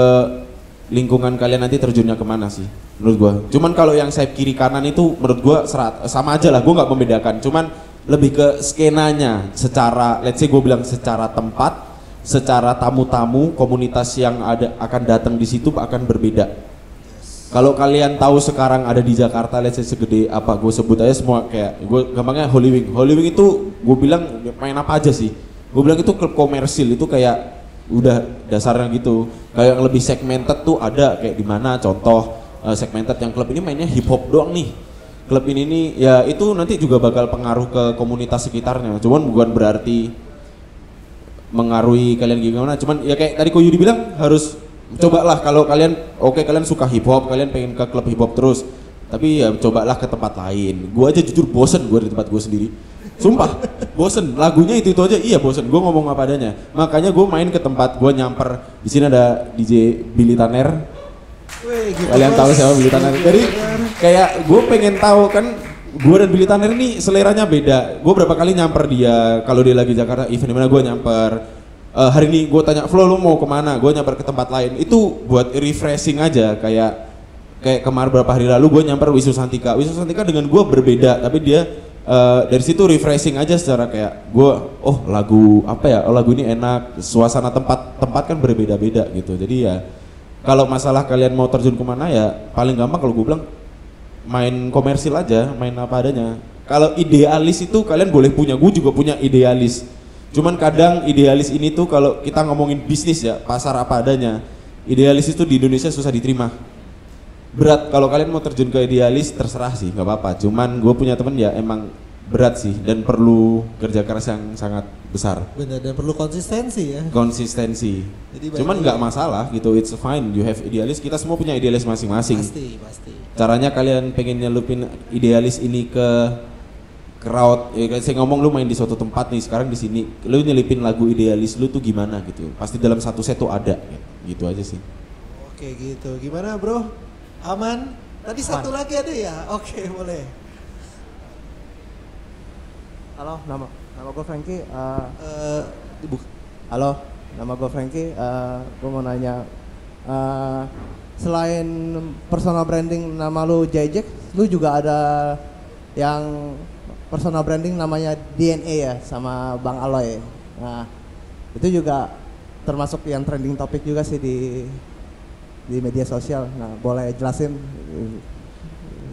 lingkungan kalian nanti terjunnya kemana sih, menurut gue. Cuman kalau yang sayap kiri kanan itu menurut gue sama aja lah, gue nggak membedakan. Cuman lebih ke skenanya, secara, let's say gue bilang secara tempat, secara tamu-tamu, komunitas yang akan datang di situ akan berbeda. Kalau kalian tahu sekarang ada di Jakarta, let's say segede apa, gue sebut aja semua, kayak gue gampangnya Holy Wing. Holy Wing itu gue bilang main apa aja sih. Gue bilang itu klub komersil, itu kayak udah dasarnya gitu. Kayak yang lebih segmented tuh ada kayak di mana, contoh segmented yang klub ini mainnya hip hop doang nih. Klub ini nih ya itu nanti juga bakal pengaruh ke komunitas sekitarnya. Cuman bukan berarti mengaruhi kalian gimana. Cuman ya kayak tadi Ko Yudi bilang, harus cobalah kalau kalian kalian suka hip hop, kalian pengen ke klub hip hop terus, tapi ya cobalah ke tempat lain. Gue aja jujur bosen gue di tempat gue sendiri, sumpah bosen, lagunya itu aja, iya bosen, gue ngomong apa adanya. Makanya gue main ke tempat, gue nyamper, di sini ada DJ Billy Tanner. Kalian tahu siapa Billy Tanner? Jadi kayak gue pengen tahu kan, gue dan Billy Tanner ini seleranya beda. Gue berapa kali nyamper dia, kalau dia lagi Jakarta event dimana gue nyamper. Hari ini gue tanya, Flo lu mau kemana? Gue nyamper ke tempat lain. Itu buat refreshing aja, kayak kemarin beberapa hari lalu gue nyamper Wisnu Santika. Wisnu Santika dengan gue berbeda, tapi dia dari situ refreshing aja secara kayak gue, lagu apa ya? Oh lagu ini enak, suasana tempat kan berbeda-beda gitu. Jadi ya kalau masalah kalian mau terjun kemana ya paling gampang kalau gue bilang main komersil aja, main apa adanya. Kalau idealis itu kalian boleh punya, gue juga punya idealis. Cuman kadang idealis ini tuh kalau kita ngomongin bisnis ya, pasar apa adanya, idealis itu di Indonesia susah diterima. Berat, kalau kalian mau terjun ke idealis terserah sih, nggak apa-apa. Cuman gue punya temen ya emang berat sih dan perlu kerja keras yang sangat besar. Benar, dan perlu konsistensi ya. Konsistensi. Jadi Cuman nggak masalah gitu, it's fine. You have idealis, kita semua punya idealis masing-masing. Pasti. Caranya kalian pengen nyelupin idealis ini ke crowd, ya saya ngomong lu main di suatu tempat nih, sekarang di sini, lu nyelipin lagu idealis lu tuh gimana gitu. Pasti dalam satu set tuh ada, gitu aja sih. Oke gitu, gimana bro? Aman? Tadi satu lagi ada ya? Oke boleh. Halo, nama gue Frankie. Buk- Halo, nama gue Frankie. Gue mau nanya, selain personal branding nama lu Jayjack, lu juga ada yang personal branding namanya DNA ya, sama Bang Aloy. Nah, itu juga termasuk yang trending topik juga sih di media sosial. Nah, boleh jelasin?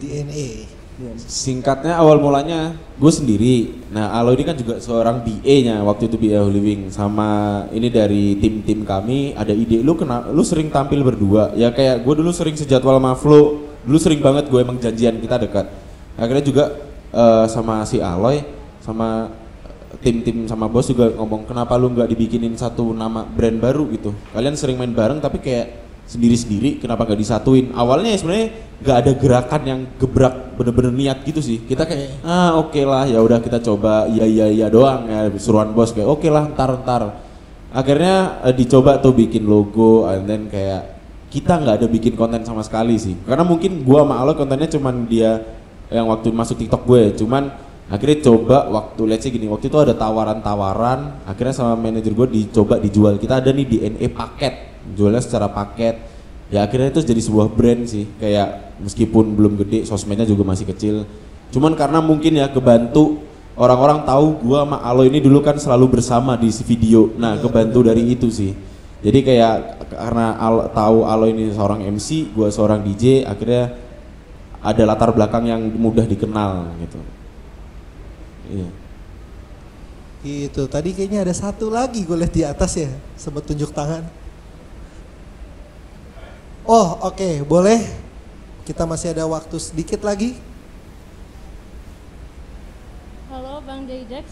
DNA. Singkatnya awal mulanya gue sendiri. Nah Aloy ini kan juga seorang BA-nya waktu itu, BA Holy Wing. Sama ini dari tim-tim kami ada ide, lu sering tampil berdua. Ya kayak gue dulu sering sejadwal sama Flo, dulu sering banget gue emang janjian kita dekat. Akhirnya juga sama si Aloy, sama tim-tim sama bos juga ngomong kenapa lu nggak dibikinin satu nama brand baru gitu. Kalian sering main bareng tapi kayak sendiri-sendiri, kenapa gak disatuin? Awalnya sebenarnya gak ada gerakan yang gebrak bener-bener niat gitu sih. Kita kayak oke lah, ya udah kita coba, iya doang ya, suruhan bos kayak oke lah, ntar. Akhirnya dicoba tuh bikin logo, and then kayak kita nggak ada bikin konten sama sekali sih. Karena mungkin gua sama Alo kontennya cuman dia yang waktu masuk TikTok gue, cuman akhirnya coba waktu let's say gini, waktu itu ada tawaran, akhirnya sama manajer gue dicoba dijual. Kita ada nih DNA paket, jualnya secara paket. Ya akhirnya itu jadi sebuah brand sih, kayak meskipun belum gede, sosmednya juga masih kecil. Cuman karena mungkin ya kebantu orang-orang tahu gua sama Alo ini dulu kan selalu bersama di video. Nah, kebantu dari itu sih. Jadi kayak karena tahu Alo ini seorang MC, gua seorang DJ, akhirnya ada latar belakang yang mudah dikenal gitu. Iya. Gitu, tadi kayaknya ada satu lagi gue lihat di atas ya, sempat tunjuk tangan. Oh oke, boleh. Kita masih ada waktu sedikit lagi. Halo Bang Jayjack.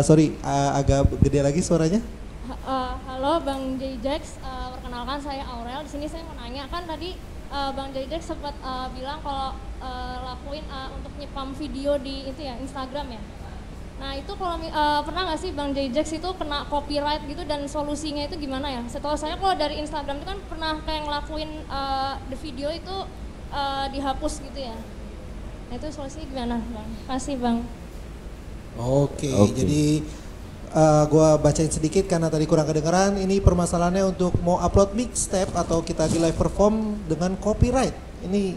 Sorry, agak gede lagi suaranya. Halo Bang Jayjack, perkenalkan saya Aurel. Di sini saya mau nanya, kan tadi Bang Jayjack sempat bilang kalau lakuin untuk nyepam video di itu ya Instagram ya. Nah itu kalau pernah nggak sih Bang Jayjack itu kena copyright gitu, dan solusinya itu gimana ya? Setelah saya kalau dari Instagram itu kan pernah kayak ngelakuin the video itu dihapus gitu ya. Nah itu solusinya gimana Bang? Kasih Bang. Oke. Jadi gua bacain sedikit karena tadi kurang kedengeran. Ini permasalahannya untuk mau upload mixtape atau kita lagi live perform dengan copyright. Ini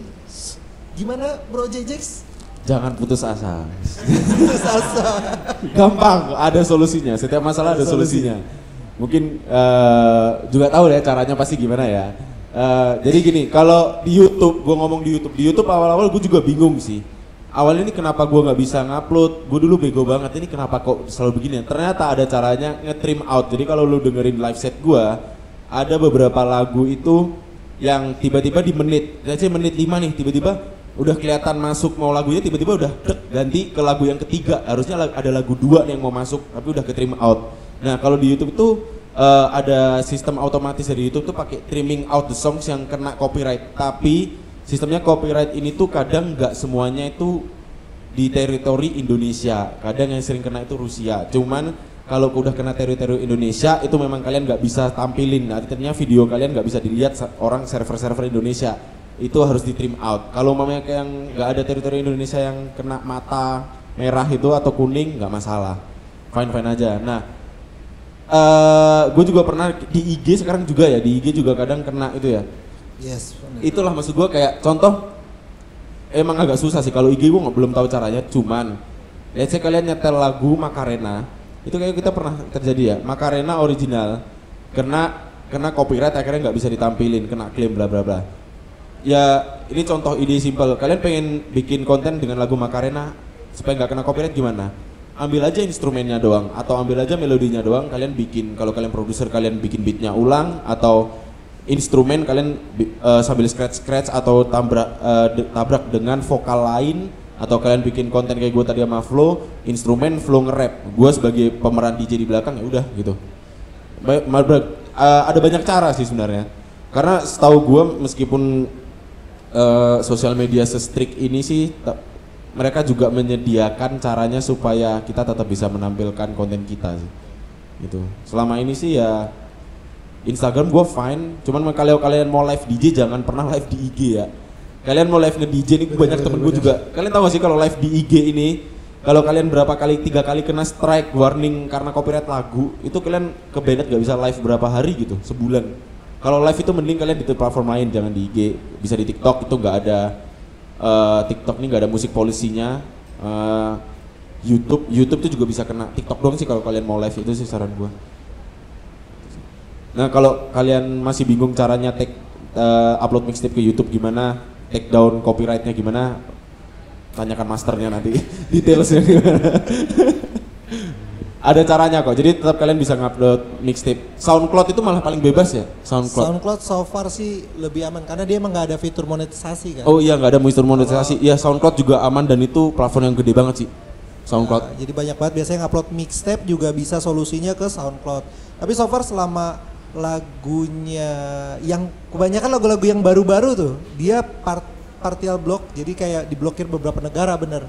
gimana Bro Jayjack? Jangan putus asa. Putus asa. Gampang, ada solusinya. Setiap masalah ada solusinya. Mungkin juga tahu deh caranya pasti gimana ya. Jadi gini, kalau di YouTube, gue ngomong di YouTube awal-awal gue juga bingung sih. Awal ini kenapa gue nggak bisa ngupload? Gue dulu bego banget. Ini kenapa kok selalu begini? Ternyata ada caranya nge-trim out. Jadi kalau lu dengerin live set gue, ada beberapa lagu itu yang tiba-tiba di menit 5 nih, tiba-tiba udah kelihatan masuk mau lagunya, tiba-tiba udah ganti ke lagu yang ketiga. Harusnya ada lagu 2 yang mau masuk tapi udah ke trim out. Nah kalau di YouTube itu ada sistem otomatis dari YouTube tuh pakai trimming out the songs yang kena copyright. Tapi sistemnya copyright ini tuh kadang nggak semuanya itu di teritori Indonesia. Kadang yang sering kena itu Rusia. Cuman kalau udah kena teritori Indonesia itu memang kalian nggak bisa tampilin. Artinya video kalian nggak bisa dilihat orang server-server Indonesia. Itu harus di trim out. Kalau umpamanya kayak yang nggak ada teritori Indonesia yang kena mata merah itu atau kuning, nggak masalah, fine aja. Nah, gue juga pernah di IG sekarang juga ya, di IG juga kadang kena itu ya. Yes. Bener. Itulah maksud gue, kayak contoh, emang agak susah sih kalau IG gue belum tahu caranya. Cuman, let's say kalian nyetel lagu Macarena, itu kayak kita pernah terjadi ya, Macarena original, kena copyright akhirnya nggak bisa ditampilin, kena klaim bla bla bla. ya ini contoh ide simpel. Kalian pengen bikin konten dengan lagu Macarena supaya nggak kena copyright gimana? Ambil aja instrumennya doang atau ambil aja melodinya doang, kalian bikin, kalau kalian produser kalian bikin beatnya ulang atau instrumen kalian sambil scratch atau tabrak dengan vokal lain, atau kalian bikin konten kayak gue tadi sama Flo, instrumen Flo nge-rap, gue sebagai pemeran DJ di belakang, ya udah gitu. Ada banyak cara sih sebenarnya, karena setahu gue meskipun sosial media se-strict ini sih mereka juga menyediakan caranya supaya kita tetap bisa menampilkan konten kita sih. Gitu. Selama ini sih ya Instagram gue fine, cuman kalau kalian mau live DJ jangan pernah live di IG ya. Kalian mau live nge-DJ nih, banyak temen gue juga. Kalian tahu gak sih kalau live di IG ini, kalau kalian berapa kali, 3 kali kena strike warning karena copyright lagu, itu kalian kebenet gak bisa live berapa hari gitu, sebulan. Kalau live itu mending kalian di platform lain, jangan di IG. Bisa di TikTok, itu gak ada TikTok ini nggak ada musik polisinya. YouTube tuh juga bisa kena. TikTok doang sih kalau kalian mau live, itu sih saran gue. Nah kalau kalian masih bingung caranya upload mixtape ke YouTube gimana, take down copyrightnya gimana, tanyakan masternya nanti detailsnya gimana. Ada caranya kok, jadi tetap kalian bisa ngupload mixtape. SoundCloud itu malah paling bebas ya? SoundCloud so far sih lebih aman karena dia emang nggak ada fitur monetisasi kan. Oh iya, nggak ada fitur monetisasi. Iya, SoundCloud juga aman dan itu platform yang gede banget sih, SoundCloud. Nah, jadi banyak banget biasanya ngupload mixtape juga bisa solusinya ke SoundCloud. Tapi so far selama lagunya yang kebanyakan lagu-lagu yang baru-baru tuh dia partial block, jadi kayak diblokir beberapa negara bener.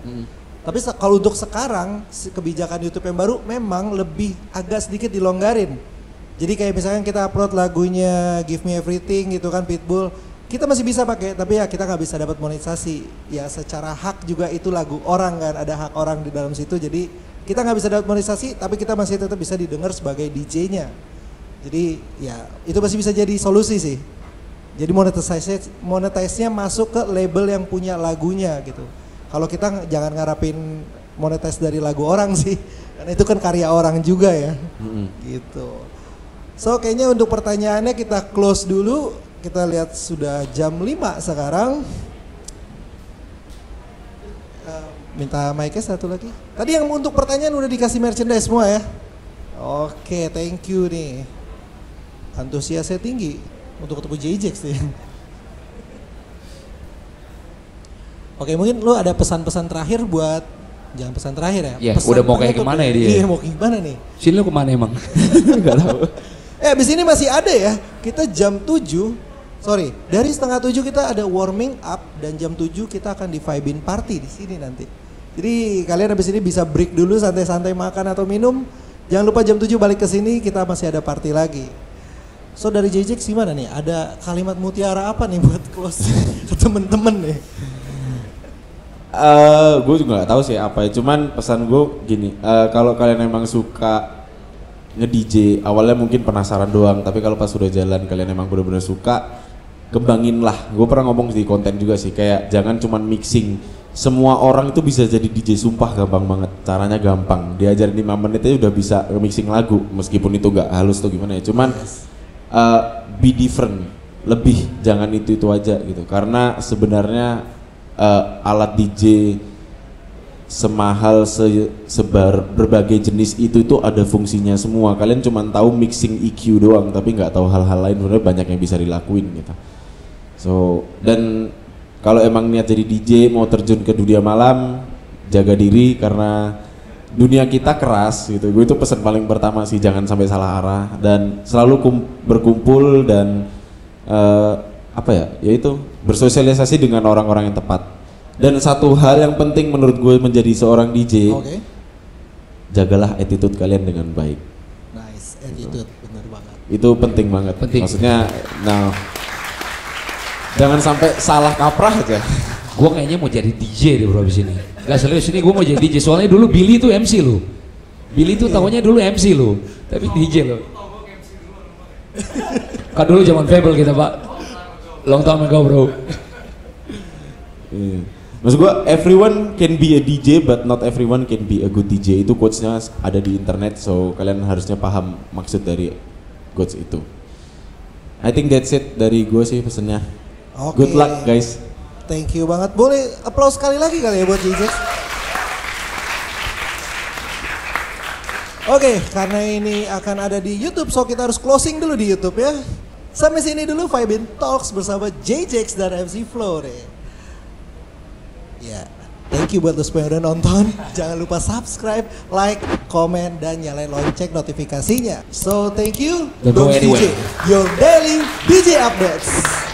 Tapi kalau untuk sekarang kebijakan YouTube yang baru memang lebih agak sedikit dilonggarin. Jadi kayak misalkan kita upload lagunya Give Me Everything gitu kan Pitbull, kita masih bisa pakai, tapi ya kita nggak bisa dapat monetisasi. Ya secara hak juga itu lagu orang kan, ada hak orang di dalam situ. Jadi kita nggak bisa dapat monetisasi, tapi kita masih tetap bisa didengar sebagai DJ-nya. Jadi ya itu masih bisa jadi solusi sih. Jadi monetisasinya masuk ke label yang punya lagunya gitu. Kalau kita jangan ngarapin monetis dari lagu orang sih, karena itu kan karya orang juga ya, gitu. So kayaknya untuk pertanyaannya kita close dulu, kita lihat sudah jam 5 sekarang. Minta mic-nya satu lagi. Tadi yang untuk pertanyaan udah dikasih merchandise semua ya. Oke, thank you nih. Antusiasnya tinggi untuk ketemu JJax nih. Oke, mungkin lu ada pesan-pesan terakhir buat, jangan pesan terakhir ya. Iya, udah mau kayak kemana ya dia? Iya, mau kayak gimana nih? Sini lu kemana emang? Gak tahu. Abis ini masih ada ya, kita jam 7, dari setengah 7 kita ada warming up dan jam 7 kita akan di Vibin Party di sini nanti. Jadi kalian abis ini bisa break dulu, santai-santai makan atau minum. Jangan lupa jam 7 balik ke sini, kita masih ada party lagi. So dari JJax gimana nih? Ada kalimat mutiara apa nih buat close ke temen-temen nih? Gue juga nggak tahu sih apa ya, cuman pesan gue gini, kalau kalian emang suka nge-DJ, awalnya mungkin penasaran doang, tapi kalau pas sudah jalan kalian emang benar-benar suka, kembangin lah. Gue pernah ngomong di konten juga sih, kayak jangan cuman mixing. Semua orang itu bisa jadi DJ, sumpah gampang banget, caranya gampang. Diajarin 5 menit aja udah bisa mixing lagu, meskipun itu nggak halus tuh gimana ya. Cuman be different, lebih, jangan itu aja gitu. Karena sebenarnya alat DJ semahal berbagai jenis itu ada fungsinya semua. Kalian cuma tahu mixing EQ doang, tapi nggak tahu hal-hal lain. Sebenarnya banyak yang bisa dilakuin gitu. So, dan kalau emang niat jadi DJ, mau terjun ke dunia malam, jaga diri karena dunia kita keras gitu. Gue itu pesan paling pertama sih, jangan sampai salah arah dan selalu berkumpul dan yaitu bersosialisasi dengan orang-orang yang tepat. Dan satu hal yang penting menurut gue menjadi seorang DJ, jagalah attitude kalian dengan baik. Nice, attitude, benar banget. Itu penting banget. Maksudnya, jangan sampai salah kaprah aja. Gue kayaknya mau jadi DJ deh bro abis ini. Gak serius ini gue mau jadi DJ, soalnya dulu Billy itu MC lo. Billy itu tahunya dulu MC lo, tapi DJ lo. Kan dulu zaman Fable kita pak. Long time ago bro. Maksud gue, everyone can be a DJ but not everyone can be a good DJ. Itu quotes-nya ada di internet, so kalian harusnya paham maksud dari quotes itu. I think that's it dari gue sih pesennya. Oke. Good luck guys. Thank you banget. Boleh applause sekali lagi kali ya buat JJX. Oke, karena ini akan ada di YouTube, so kita harus closing dulu di YouTube ya. Sampai sini dulu Vibin Talks bersama JJX dan MC Flow deh. Ya, thank you buat lo semua yang udah nonton. Jangan lupa subscribe, like, komen, dan nyalain lonceng notifikasinya. So thank you, Don't go Dom DJ, anywhere. your daily DJ updates.